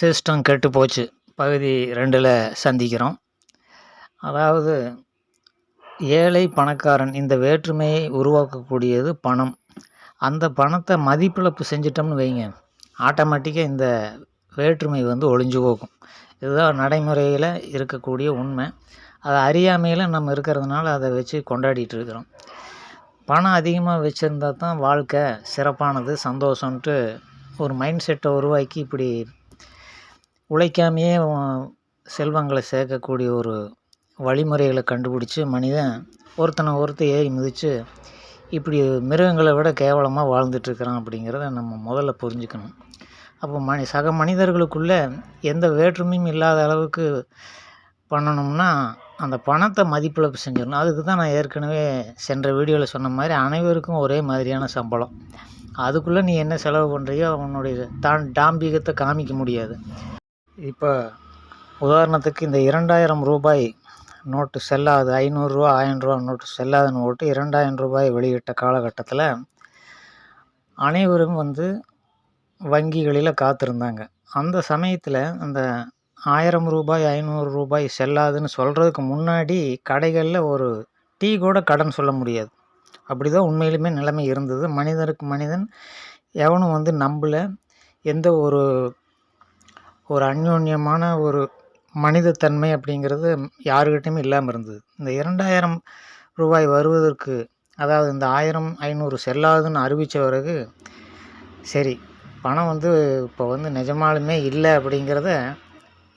System கெட்டு போச்சு பகுதி 2ல் சந்திக்கிறோம். அதாவது ஏழை பணக்காரன் இந்த வேற்றுமையை உருவாக்கக்கூடியது பணம். அந்த பணத்தை மதிப்பிழப்பு செஞ்சிட்டோம்னு வைங்க, ஆட்டோமேட்டிக்காக இந்த வேற்றுமை ஒழிஞ்சு போகும். இதுதான் நடைமுறையில் இருக்கக்கூடிய உண்மை. அதை அறியாமையில் நம்ம இருக்கிறதுனால அதை வச்சு கொண்டாடிட்டு இருக்கிறோம். பணம் அதிகமாக வச்சுருந்தா தான் வாழ்க்கை சிறப்பானது, சந்தோஷம்ன்ட்டு ஒரு மைண்ட் செட்டை உருவாக்கி இப்படி உழைக்காமையே செல்வங்களை சேர்க்கக்கூடிய ஒரு வழிமுறைகளை கண்டுபிடிச்சி மனிதன் ஒருத்தர் ஏறி மிதித்து இப்படி மிருகங்களை விட கேவலமாக வாழ்ந்துட்டுருக்கிறான் அப்படிங்கிறத நம்ம முதல்ல புரிஞ்சுக்கணும். அப்போ சக மனிதர்களுக்குள்ளே எந்த வேற்றுமையும் இல்லாத அளவுக்கு பண்ணணும்னா அந்த பணத்தை மதிப்பிழப்பு செஞ்சிடணும். அதுக்கு தான் நான் ஏற்கனவே சென்ற வீடியோவில் சொன்ன மாதிரி அனைவருக்கும் ஒரே மாதிரியான சம்பளம். அதுக்குள்ளே நீ என்ன செலவு பண்ணுறியோ அவனுடைய டாம்பிகத்தை காமிக்க முடியாது. இப்போ உதாரணத்துக்கு இந்த 2000 ரூபாய் நோட்டு செல்லாது, 500 ரூபா 1000 ரூபா நோட்டு செல்லாத நோட்டு 2000 ரூபாய் வெளியிட்ட காலகட்டத்தில் அனைவரும் வங்கிகளில் காத்திருந்தாங்க. அந்த சமயத்தில் அந்த 1000 ரூபாய் 500 ரூபாய் செல்லாதுன்னு சொல்கிறதுக்கு முன்னாடி கடைகளில் ஒரு டீ கூட கடன் சொல்ல முடியாது. அப்படி தான் உண்மையிலுமே நிலைமை இருந்தது. மனிதனுக்கு மனிதன் எவனும் நம்பலை. எந்த ஒரு அந்யோன்யமான ஒரு மனிதத்தன்மை அப்படிங்கிறது யாருக்கிட்டையுமே இல்லாமல் இருந்தது. இந்த 2000 ரூபாய் வருவதற்கு, அதாவது இந்த 1000 500 செல்லாதுன்னு அறிவித்த பிறகு சரி பணம் இப்போ நிஜமாலுமே இல்லை அப்படிங்கிறத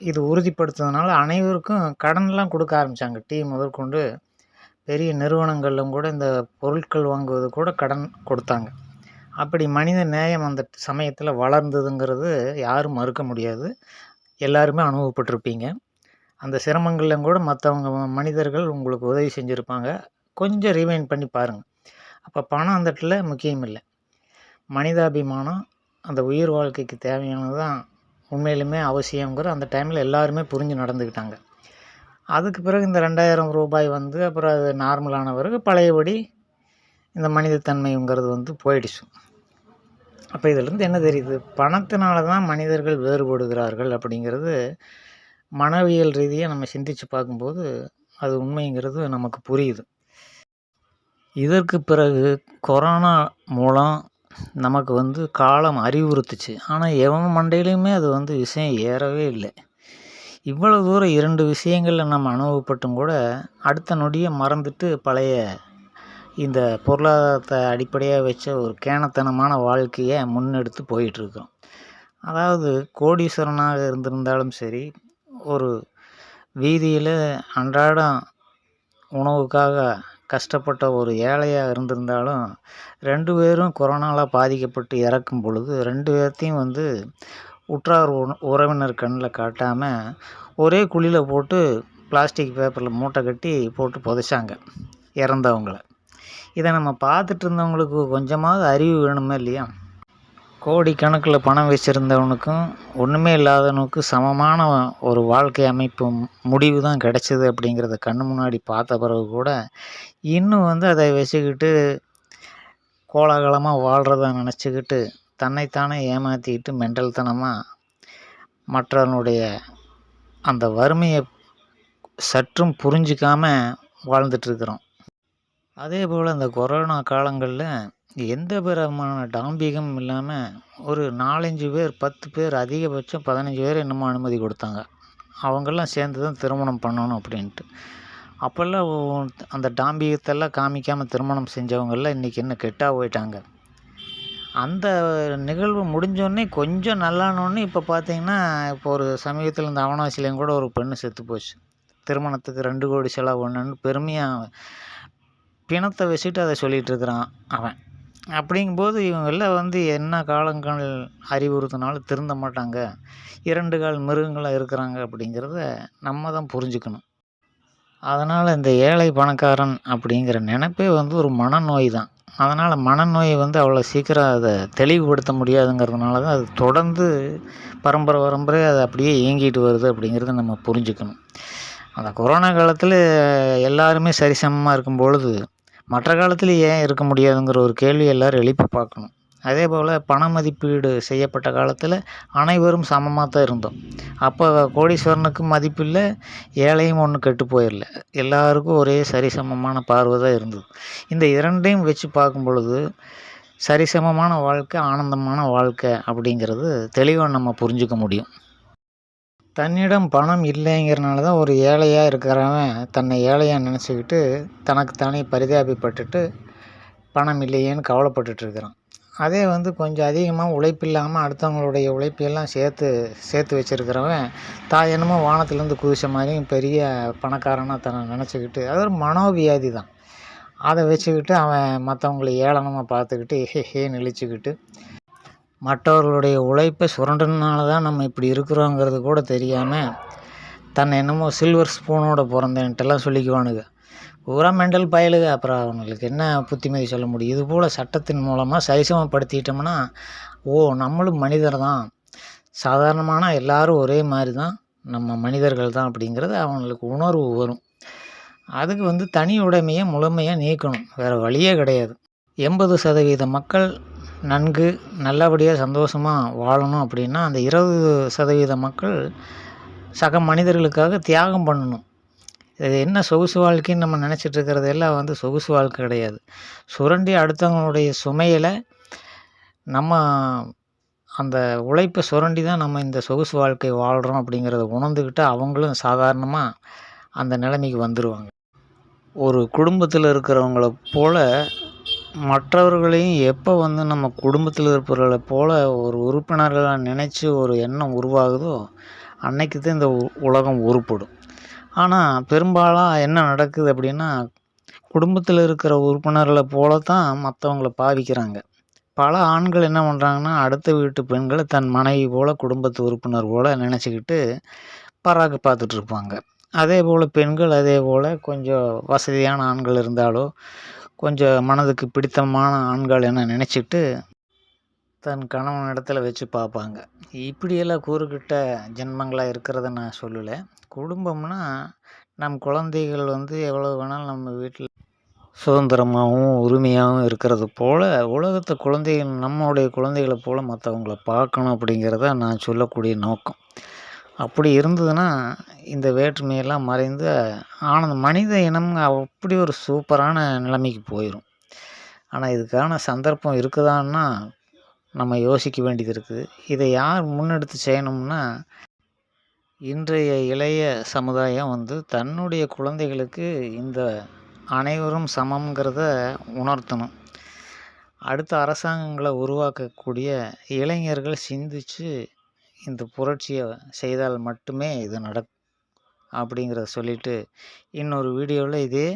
இது உறுதிப்படுத்துறதுனால அனைவருக்கும் கடன்லாம் கொடுக்க ஆரம்பித்தாங்க. டீ முதற்கொண்டு பெரிய நிறுவனங்களிலும் கூட இந்த பொருட்கள் வாங்குவது கூட கடன் கொடுத்தாங்க. அப்படி மனித நேயம் அந்த சமயத்தில் வளர்ந்ததுங்கிறது யாரும் மறுக்க முடியாது. எல்லாருமே அனுபவப்பட்டிருப்பீங்க. அந்த சிரமங்களிலும் கூட மற்றவங்க மனிதர்கள் உங்களுக்கு உதவி செஞ்சுருப்பாங்க. கொஞ்சம் ரீவைண்ட் பண்ணி பாருங்கள். அப்போ பணம் அந்த இடத்துல முக்கியம் இல்லை. மனிதாபிமானம் அந்த உயிர் வாழ்க்கைக்கு தேவையானது தான் உண்மையிலுமே அவசியங்கிற அந்த டைமில் எல்லாருமே புரிஞ்சு நடந்துக்கிட்டாங்க. அதுக்கு பிறகு இந்த 2000 ரூபாய் அப்புறம் அது நார்மலான பிறகு பழையபடி இந்த மனிதத்தன்மைங்கிறது போயிடுச்சு. அப்போ இதிலேருந்து என்ன தெரியுது? பணத்தினால தான் மனிதர்கள் வேறுபடுகிறார்கள் அப்படிங்கிறது மனவியல் ரீதியாக நம்ம சிந்தித்து பார்க்கும்போது அது உண்மைங்கிறது நமக்கு புரியுது. இதற்கு பிறகு கொரோனா மூலம் நமக்கு காலம் அறிவுறுத்துச்சு. ஆனால் எவன் மண்டையிலையுமே அது விஷயம் ஏறவே இல்லை. இவ்வளோ தூரம் 2 விஷயங்களில் நம்ம அனுபவப்பட்டும் கூட அடுத்த நொடியை மறந்துட்டு பழைய இந்த பொருளாதாரத்தை அடிப்படையாக வச்ச ஒரு கேணத்தனமான வாழ்க்கையை முன்னெடுத்து போயிட்டுருக்கோம். அதாவது கோடீஸ்வரனாக இருந்திருந்தாலும் சரி, ஒரு வீதியில் அன்றாடம் உணவுக்காக கஷ்டப்பட்ட ஒரு ஏழையாக இருந்திருந்தாலும் 2 பேரும் கொரோனாவில் பாதிக்கப்பட்டு இறக்கும் பொழுது 2 பேர்த்தையும் உற்றார் உறவினர் கண்ணில் காட்டாமல் ஒரே குழியில் போட்டு பிளாஸ்டிக் பேப்பரில் மூட்டை கட்டி போட்டு புதைச்சாங்க இறந்தவங்கள. இதை நம்ம பார்த்துட்டு இருந்தவங்களுக்கு கொஞ்சமாவது அறிவு வேணுமே இல்லையா? கோடிக்கணக்கில் பணம் வச்சுருந்தவனுக்கும் ஒன்றுமே இல்லாதவனுக்கும் சமமான ஒரு வாழ்க்கை அமைப்பு முடிவு தான் கிடச்சிது அப்படிங்கிறத கண்ணு முன்னாடி பார்த்த பிறகு கூட இன்னும் அதை வச்சுக்கிட்டு கோலாகலமாக வாழ்கிறத நினச்சிக்கிட்டு தன்னைத்தானே ஏமாற்றிக்கிட்டு மெண்டல்தனமாக மற்றவனுடைய அந்த வறுமையை சற்றும் புரிஞ்சிக்காமல் வாழ்ந்துட்டுருக்குறோம். அதே போல் இந்த கொரோனா காலங்களில் எந்த விதமான டாம்பிகம் இல்லாமல் ஒரு 4-5 பேர் 10 பேர் அதிகபட்சம் 15 பேர் என்னமோ அனுமதி கொடுத்தாங்க. அவங்கெல்லாம் சேர்ந்து தான் திருமணம் பண்ணணும் அப்படின்ட்டு. அப்போல்லாம் அந்த டாம்பிகத்தெல்லாம் காமிக்காமல் திருமணம் செஞ்சவங்கெல்லாம் இன்றைக்கி என்ன கெட்டாக போயிட்டாங்க. அந்த நிகழ்வு முடிஞ்சோடனே கொஞ்சம் நல்லானோடனே இப்போ பார்த்தீங்கன்னா, இப்போ ஒரு சமீபத்தில் இந்த அவனாசிலையும் கூட ஒரு பெண்ணு செத்து போச்சு. திருமணத்துக்கு 2 கோடி செலவு ஒன்றுன்னு பெருமையாக பிணத்தை வச்சுட்டு அதை சொல்லிகிட்டு இருக்கிறான் அவன். அப்படிங்கும்போது இவங்கெல்லாம் என்ன காலங்கள் அறிவுறுத்தினாலும் திருந்த மாட்டாங்க, 2 கால் மிருகங்களாக இருக்கிறாங்க அப்படிங்கிறத நம்ம தான் புரிஞ்சுக்கணும். அதனால் இந்த ஏழை பணக்காரன் அப்படிங்கிற நினைப்பே ஒரு மனநோய் தான். அதனால் மனநோயை அவ்வளோ சீக்கிரம் அதை தெளிவுபடுத்த முடியாதுங்கிறதுனால தான் அது தொடர்ந்து பரம்பரை அதை அப்படியே இயங்கிட்டு வருது அப்படிங்கிறத நம்ம புரிஞ்சுக்கணும். அந்த கொரோனா காலத்தில் எல்லாருமே சரிசமமாக இருக்கும் பொழுது மற்ற காலத்தில் ஏன் இருக்க முடியாதுங்கிற ஒரு கேள்வி எல்லோரும் எழுப்பி பார்க்கணும். அதேபோல் பண மதிப்பீடு செய்யப்பட்ட காலத்தில் அனைவரும் சமமாக தான் இருந்தோம். அப்போ கோடீஸ்வரனுக்கும் மதிப்பில்லை, ஏழையும் ஒன்றும் கெட்டு போயிடல. எல்லாருக்கும் ஒரே சரிசமமான பார்வை தான் இருந்தது. இந்த இரண்டையும் வச்சு பார்க்கும் பொழுது சரிசமமான வாழ்க்கை, ஆனந்தமான வாழ்க்கை அப்படிங்கிறது தெளிவாக நம்ம புரிஞ்சுக்க முடியும். தன்னிடம் பணம் இல்லைங்கிறனால தான் ஒரு ஏழையாக இருக்கிறவன் தன்னை ஏழையாக நினச்சிக்கிட்டு தனக்கு தானே பரிதாபப்பட்டுட்டு பணம் இல்லையேன்னு கவலைப்பட்டுட்டு இருக்கிறான். அதே கொஞ்சம் அதிகமாக உழைப்பில்லாமல் அடுத்தவங்களுடைய உழைப்பையெல்லாம் சேர்த்து வச்சுருக்கிறவன் என்னமோ வானத்துலேருந்து குதிச்ச மாதிரியும் பெரிய பணக்காரனாக தன்னை நினச்சிக்கிட்டு, அது ஒரு மனோவியாதி தான். அதை வச்சுக்கிட்டு அவன் மற்றவங்களை ஏளனமாக பார்த்துக்கிட்டு ஹேன்னு இழிச்சிக்கிட்டு, மற்றவர்களுடைய உழைப்பை சுரண்டனால தான் நம்ம இப்படி இருக்கிறோங்கிறது கூட தெரியாமல் தன்னை என்னமோ சில்வர் ஸ்பூனோட பிறந்தேன்ட்டெல்லாம் சொல்லிக்குவானுங்க. பூரா மெண்டல் பயலுக. அப்புறம் அவங்களுக்கு என்ன புத்திமதி சொல்ல முடியும்? இதுபோல் சட்டத்தின் மூலமாக சரிசமப்படுத்திட்டோம்னா, நம்மளும் மனிதர் தான், சாதாரணமான எல்லாரும் ஒரே மாதிரி தான், நம்ம மனிதர்கள் தான் அப்படிங்கிறது அவங்களுக்கு உணர்வு வரும். அதுக்கு தனி உடைமையை முழுமையாக நீக்கணும், வேறு வழியே கிடையாது. 80% மக்கள் நன்கு நல்லபடியாக சந்தோஷமாக வாழணும் அப்படின்னா, அந்த 20% மக்கள் சக மனிதர்களுக்காக தியாகம் பண்ணணும். இது என்ன சொகுசு வாழ்க்கைன்னு நம்ம நினச்சிட்டு இருக்கிறது எல்லாம் சொகுசு வாழ்க்கை கிடையாது. சுரண்டி அடுத்தவங்களுடைய சுமையில் நம்ம அந்த உழைப்பை சுரண்டி தான் நம்ம இந்த சொகுசு வாழ்க்கை வாழ்கிறோம் அப்படிங்கிறத உணர்ந்துக்கிட்டு அவங்களும் சாதாரணமாக அந்த நிலைமைக்கு வந்துடுவாங்க. ஒரு குடும்பத்தில் இருக்கிறவங்கள போல் மற்றவர்களையும் எப்போ நம்ம குடும்பத்தில் இருப்பவர்களை போல் ஒரு உறுப்பினர்களாக நினச்சி ஒரு எண்ணம் உருவாகுதோ அன்னைக்கு தான் இந்த உலகம் உருப்படும். ஆனால் பெரும்பாலும் என்ன நடக்குது அப்படின்னா, குடும்பத்தில் இருக்கிற உறுப்பினர்களை போல தான் மற்றவங்கள பாவிக்கிறாங்க. பல ஆண்கள் என்ன பண்ணுறாங்கன்னா, அடுத்த வீட்டு பெண்களை தன் மனைவி போல், குடும்பத்து உறுப்பினர் போல் நினச்சிக்கிட்டு பராக்கு பார்த்துட்ருப்பாங்க. அதே போல் பெண்கள் அதே போல் கொஞ்சம் வசதியான ஆண்கள் இருந்தாலோ, கொஞ்சம் மனதுக்கு பிடித்தமான ஆண்கள் என்ன நினச்சிட்டு தன் கணவன் இடத்துல வச்சு பார்ப்பாங்க. இப்படியெல்லாம் கூறுகிட்ட ஜென்மங்களாக இருக்கிறத நான் சொல்லலை. குடும்பம்னா நம் குழந்தைகள் எவ்வளோ வேணாலும் நம்ம வீட்டில் சுதந்திரமாகவும் உரிமையாகவும் இருக்கிறது போல் உலகத்தை குழந்தைகள் நம்மளுடைய குழந்தைகளை போல் மற்றவங்கள பார்க்கணும் அப்படிங்கிறத நான் சொல்லக்கூடிய நோக்கம். அப்படி இருந்ததுன்னா இந்த வேற்றுமையெல்லாம் மறைந்து மனித இனம் அப்படி ஒரு சூப்பரான நிலைமைக்கு போயிடும். ஆனால் இதுக்கான சந்தர்ப்பம் இருக்குதான்னா நம்ம யோசிக்க வேண்டியது இருக்குது. இதை யார் முன்னெடுத்து செய்யணும்னா, இன்றைய இளைய சமுதாயம் தன்னுடைய குழந்தைகளுக்கு இந்த அனைவரும் சமம்ங்கிறத உணர்த்தணும். அடுத்த அரசாங்கங்களை உருவாக்கக்கூடிய இளைஞர்கள் சிந்தித்து இந்த புரட்சியை செய்தால் மட்டுமே இது நடக்கும் அப்படிங்கிறத சொல்லிவிட்டு, இன்னொரு வீடியோவில் இதே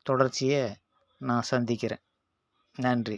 தொடர்ச்சியை நான் சந்திக்கிறேன். நன்றி.